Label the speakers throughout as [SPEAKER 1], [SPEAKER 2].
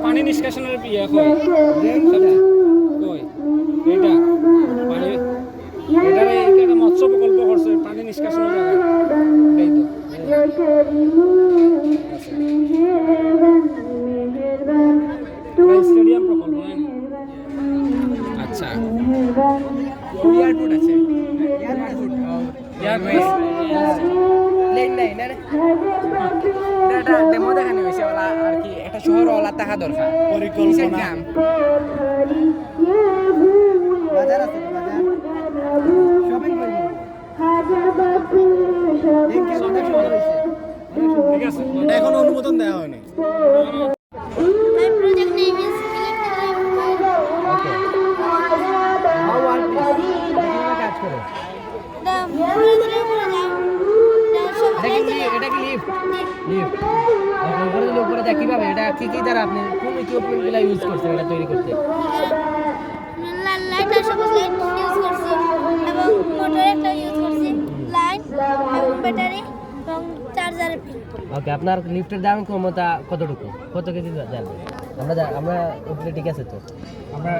[SPEAKER 1] পানি নিষ্কাশনের ইয়ে কই কই এটা পানি এটা একটা মৎস্য প্রকল্প করছে পানি নিষ্কাশনের জায়গা এটাই তো স্টেডিয়াম প্রকল্প না আচ্ছা এয়ারপোর্ট আছে এয়ারপোর্ট প্লেন নাই না এটা ডেমো দেখানো হয়েছে ওলা আর কি একটা শহর ওলা টাকা দরকার পরিকল্পনা বাজার আছে বাজার শপিং করব ঠিক আছে এটা এখনো অনুমোদন দেওয়া হয়নি
[SPEAKER 2] My project name is
[SPEAKER 1] okay how are কিভাবে কাজ করে এটা কি লিফট লিফট উপরে উপরে যা কিভাবে এটা কি কি দ্বারা আপনি কোন ইকুইপমেন্টগুলো ইউজ করছেন এটা তৈরি করতে
[SPEAKER 2] লাইট আর সবুজ লাইট ইউজ করছি এবং মোটর একটা ইউজ করছি লাইট এবং ব্যাটারি এবং চার্জার
[SPEAKER 1] ওকে আপনার লিফটের দাম ক্ষমতা কতটুকু কত কেজি যাবে আমরা উপরে ঠিক আছে তো আমরা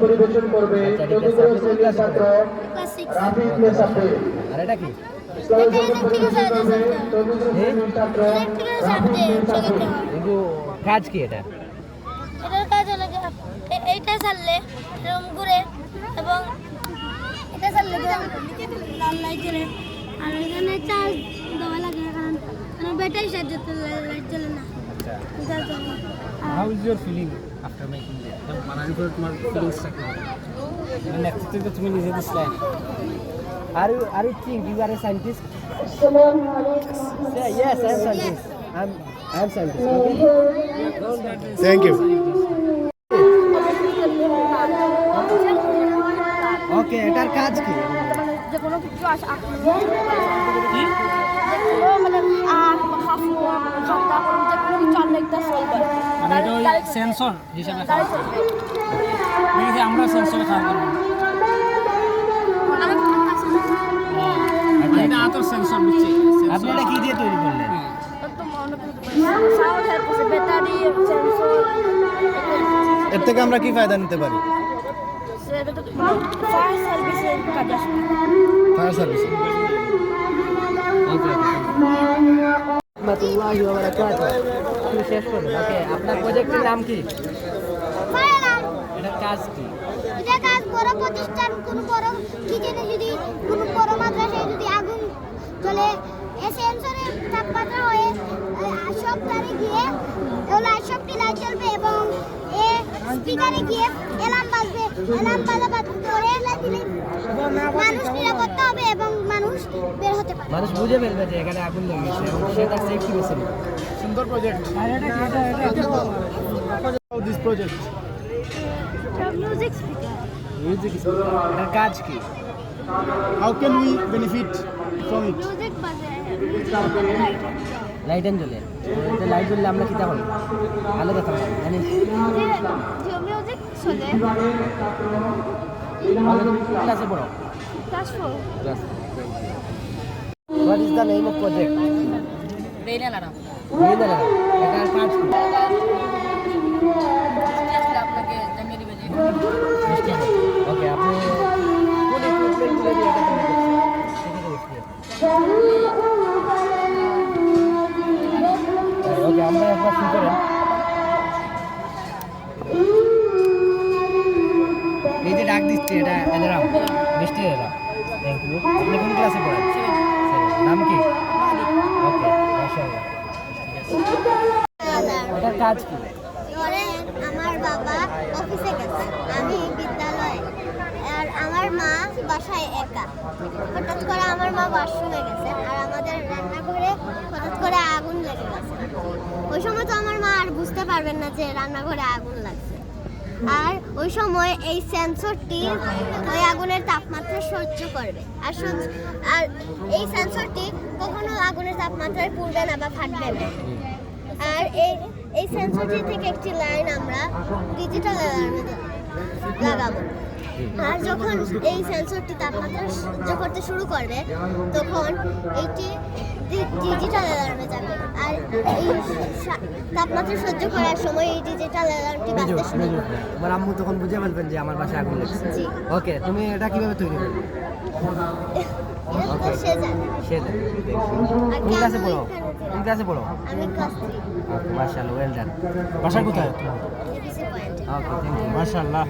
[SPEAKER 3] পরিবেশন করবে ছাত্র রাফিজ সাথে
[SPEAKER 1] আর এটা কি কিন্তু কাজ কি এটা
[SPEAKER 2] এটার কাজ হলো যে এইটা চাললে এরকম ঘুরে এবং এটা চাললে লাল লাইট জ্বলে আর এখানে চার্জ দেওয়া লাগে কারণ ব্যাটারি সাহায্যে লাইট জ্বলে না
[SPEAKER 1] How is your feeling after making it? বানানোর পর তোমার ফিলিংসটা কি নেক্সট থেকে তুমি নিজে দিছিলে Are you think you are a scientist? Yeah, yes, I am scientist. I am scientist. Okay.
[SPEAKER 3] Thank you.
[SPEAKER 1] Okay, এটার কাজ কি?
[SPEAKER 2] যে কোনো কিছু মানে খাতা যে কোনো কিছু আনলেটা সলভ করে
[SPEAKER 1] মানে এটা ওই সেন্সর হিসেবে কাজ করে দেখি আমরা সেন্সরে কাজ করব এটা আতর সেন্সর বুঝছি আপনি এটা কি দিয়ে তৈরি করলেন
[SPEAKER 2] ব্যাটারি সেন্সর
[SPEAKER 3] এর থেকে আমরা কি ফায়দা নিতে পারি
[SPEAKER 2] ফায়ার সার্ভিসের কাজ আসবে
[SPEAKER 3] ফায়ার সার্ভিস
[SPEAKER 1] রাহমাতুল্লাহি ওয়া বারাকাতুহু তুমি শেষ করুন ওকে আপনার প্রজেক্টের নাম কি এটা কাজ কি
[SPEAKER 2] এটা কাজ বড় প্রতিষ্ঠান কোনো বড় কিচেনে যদি কোনো বড় মাদ্রাসায় যদি আগুন জ্বলে এই সেন্সরের তাপমাত্রা হয়ে সব তারে গিয়ে ওলা সবটি লাইট জ্বলবে এবং এই স্পিকারে গিয়ে অ্যালার্ম বাজবে অ্যালার্ম বাজাবার পরে মানুষ নিরাপত্তা হবে এবং মানুষ বের হতে পারবে
[SPEAKER 1] মানুষ বুঝে ফেলবে যে এখানে আগুন লেগেছে এবং সে তার সেফটি বেছে নেবে
[SPEAKER 3] সুন্দর project this project
[SPEAKER 2] music speaker
[SPEAKER 1] music এটার কাজ কি
[SPEAKER 3] how can we benefit from it
[SPEAKER 2] music বাজে
[SPEAKER 1] লাইট এন্ড জ্বলে এটা লাইট জ্বললে আমরা কি তখন আলো দেখা পাবো জানি
[SPEAKER 2] যে মিউজিক চলে
[SPEAKER 1] ক্লাসে পড়ো
[SPEAKER 2] class 4
[SPEAKER 1] What is the name of project?
[SPEAKER 4] Brain alarm
[SPEAKER 1] এটার কাজ কি
[SPEAKER 4] আপনাকে জানিয়ে দিবে যে
[SPEAKER 1] ওকে আপনি কোন ইকুইপমেন্টগুলো দিয়ে এটা তৈরি করছেন ওকে আমরা একবার শুরু করেন এই যে ডাক দিচ্ছি এটা অ্যালার্ম মিষ্টি অ্যালার্ম থ্যাংক ইউ আপনি কোন ক্লাসে পড়েন নাম কি ওকে মাশাআল্লাহ এটার কাজ কি
[SPEAKER 2] ধরেন আমার বাবা অফিসে গেছে আমি বিদ্যালয়ে আর আমার মা বাসায় একা হঠাৎ করে আমার মা ওয়াশরুমে গেছেন আর আমাদের রান্নাঘরে হঠাৎ করে আগুন লেগে গেছে ওই সময় তো আমার মা আর বুঝতে পারবেন না যে রান্নাঘরে আগুন লাগছে আর ওই সময় এই সেন্সরটি ওই আগুনের তাপমাত্রা সহ্য করবে আর এই সেন্সরটি কখনো আগুনের তাপমাত্রায় পুড়বে না বা ফাটবে না আর এই সেন্সরটি থেকে একটি লাইন আমরা ডিজিটাল অ্যালার্মে লাগাবো আর যখন এই সেন্সরটি তাপমাত্রা সহ্য করতে শুরু করবে তখন এইটি ডিজিটাল অ্যালার্মে যাবে আর এই তাপমাত্রা সহ্য করার সময় এই ডিজিটাল অ্যালার্মটি বাজতে শুরু করবে।
[SPEAKER 5] আমার আম্মু তখন বুঝে ফেলবেন যে আমার বাসায় আগুন লাগছে।
[SPEAKER 2] জি।
[SPEAKER 5] ওকে, তুমি এটা কিভাবে তৈরি করবে?
[SPEAKER 2] এটা তো সে জানে।
[SPEAKER 5] সে দেবে।
[SPEAKER 2] আর
[SPEAKER 5] কোন ক্লাসে
[SPEAKER 2] কেন
[SPEAKER 5] পড়ো?
[SPEAKER 2] এখানে
[SPEAKER 5] কোন ক্লাসে পড়ো?
[SPEAKER 2] আমি ক্লাস 3
[SPEAKER 5] মাশাআল্লাহ, ওয়েল ডান।
[SPEAKER 3] বাসা কোথায়?
[SPEAKER 2] ABC point.
[SPEAKER 5] Okay, thank you.
[SPEAKER 3] মাশাআল্লাহ।